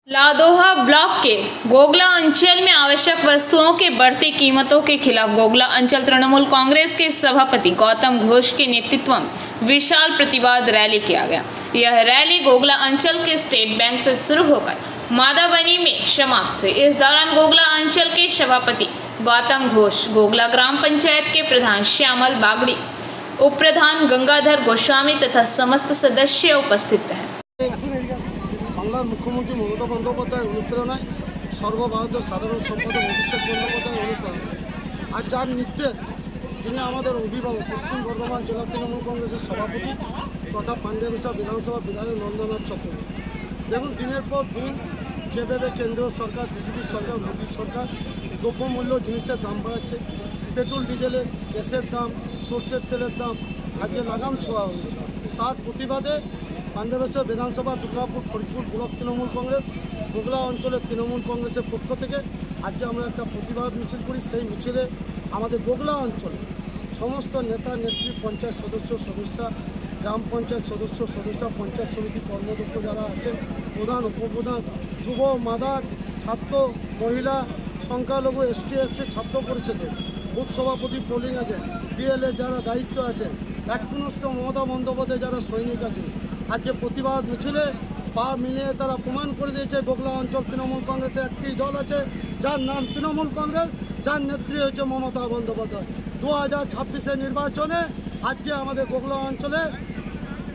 लादोहा block के गोगला अंचल में आवश्यक वस्तुओं के बढ़ती कीमतों के खिलाफ गोगला अंचल तृणमूल कांग्रेस के सभापति गौतम घोष के नेतृत्व में विशाल प्रतिवाद रैली किया गया। यह रैली गोगला अंचल के स्टेट बैंक से शुरू होकर मादाबनी में समाप्त हुई। इस दौरान गोगला अंचल के सभापति गौतम घोष, गोगला ग्राम पंचायत के प्रधान श्यामल बागड़ी, उप प्रधान गंगाधर गोस्वामी तथा समस्त सदस्य उपस्थित रहे। বাংলার মুখ্যমন্ত্রী মমতা বন্দ্যোপাধ্যায় অনুপ্রেরণায় সর্বভারতীয় সাধারণ সম্পাদক অভিষেক বন্দ্যোপাধ্যায় অনুপ্রেরণায় আর যার নির্দেশ যিনি আমাদের অভিভাবক পশ্চিম বর্ধমান জেলা তৃণমূল কংগ্রেসের সভাপতি তথা পাণ্ড্যাবেশা বিধানসভা বিধায়ক নন্দনাথ চক্রবর্তী। দেখুন, দিনের পর দিন যেভাবে কেন্দ্রীয় সরকার, বিজেপি সরকার, মোদী সরকার দ্রব্যমূল্য জিনিসের দাম বাড়াচ্ছে, পেট্রোল ডিজেলের, গ্যাসের দাম, সরষের তেলের দাম আজকে লাগাম ছোঁয়া হয়েছে। তার প্রতিবাদে পাণ্ড্যাবেশা বিধানসভা দুর্গাপুর ফরিদপুর ব্লক তৃণমূল কংগ্রেস গোগলা অঞ্চলের তৃণমূল কংগ্রেসের পক্ষ থেকে আজকে আমরা একটা প্রতিবাদ মিছিল করি। সেই মিছিলে আমাদের গোগলা অঞ্চলে সমস্ত নেতা নেত্রী, পঞ্চায়েত সদস্যা, গ্রাম পঞ্চায়েত সদস্য, পঞ্চায়েত সমিতি কর্মদক্ষ যারা আছেন, প্রধান, উপপ্রধান, যুব, মাদার, ছাত্র, মহিলা, সংখ্যালঘু, ST SC ছাত্র পরিষদের বুথ সভাপতি, পোলিং এজেন্ট, DLA যারা দায়িত্ব আছে, একটুনষ্ট মমতা বন্দ্যোপাধ্যায় যারা সৈনিক আছে, আজকে প্রতিবাদ মিছিলে পা মিলিয়ে তারা প্রমাণ করে দিয়েছে গোগলা অঞ্চল তৃণমূল কংগ্রেসের একটি দল আছে যার নাম তৃণমূল কংগ্রেস, যার নেত্রী হচ্ছে মমতা বন্দ্যোপাধ্যায়। 2026 নির্বাচনে আজকে আমাদের গোগলা অঞ্চলে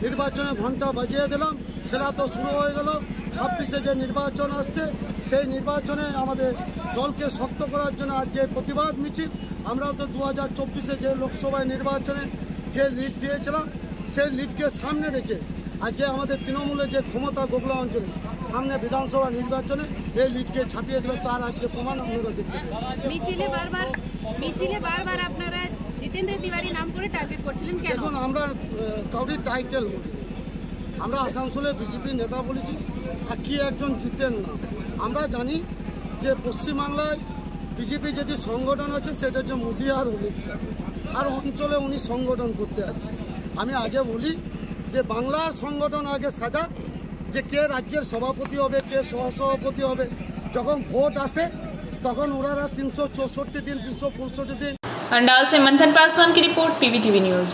নির্বাচনে ঘণ্টা বাজিয়ে দিলাম। খেলা তো শুরু হয়ে গেল। 26 যে নির্বাচন আসছে সেই নির্বাচনে আমাদের দলকে শক্ত করার জন্য আজকে প্রতিবাদ মিছিল। আমরা তো 2024 যে লোকসভায় নির্বাচনে যে লিড দিয়েছিলাম সেই লিডকে সামনে রেখে আজকে আমাদের তৃণমূলের যে ক্ষমতা গোগলা অঞ্চলে সামনে বিধানসভা নির্বাচনে এই লিডকে ছাপিয়ে দেবে, তার আজকে প্রমাণ আমরা দেখতে পাচ্ছি। মিছিলে বারবার আপনারা জিতেন্দ্র তিওয়ারি নাম করে টার্গেট করছিলেন কেন? দেখুন, আমরা কাউরির টাইটেল বলি, আমরা আসানসোলে বিজেপি নেতা বলেছি আর কি একজন জিতেন না। আমরা জানি যে পশ্চিমবাংলায় বিজেপি যদি সংগঠন আছে সেটা হচ্ছে মোদি আর অমিত শাহ, আর অঞ্চলে উনি সংগঠন করতে আছে। আমি আগে বলি যে বাংলার সংগঠন আগে সাজা, যে কে রাজ্যের সভাপতি হবে, কে সহসভাপতি হবে। যখন ভোট আসে তখন ওনারা 364 দিন, 365 दिन। अंडाल से मंथन पासवान की रिपोर्ट, PVTV न्यूज़।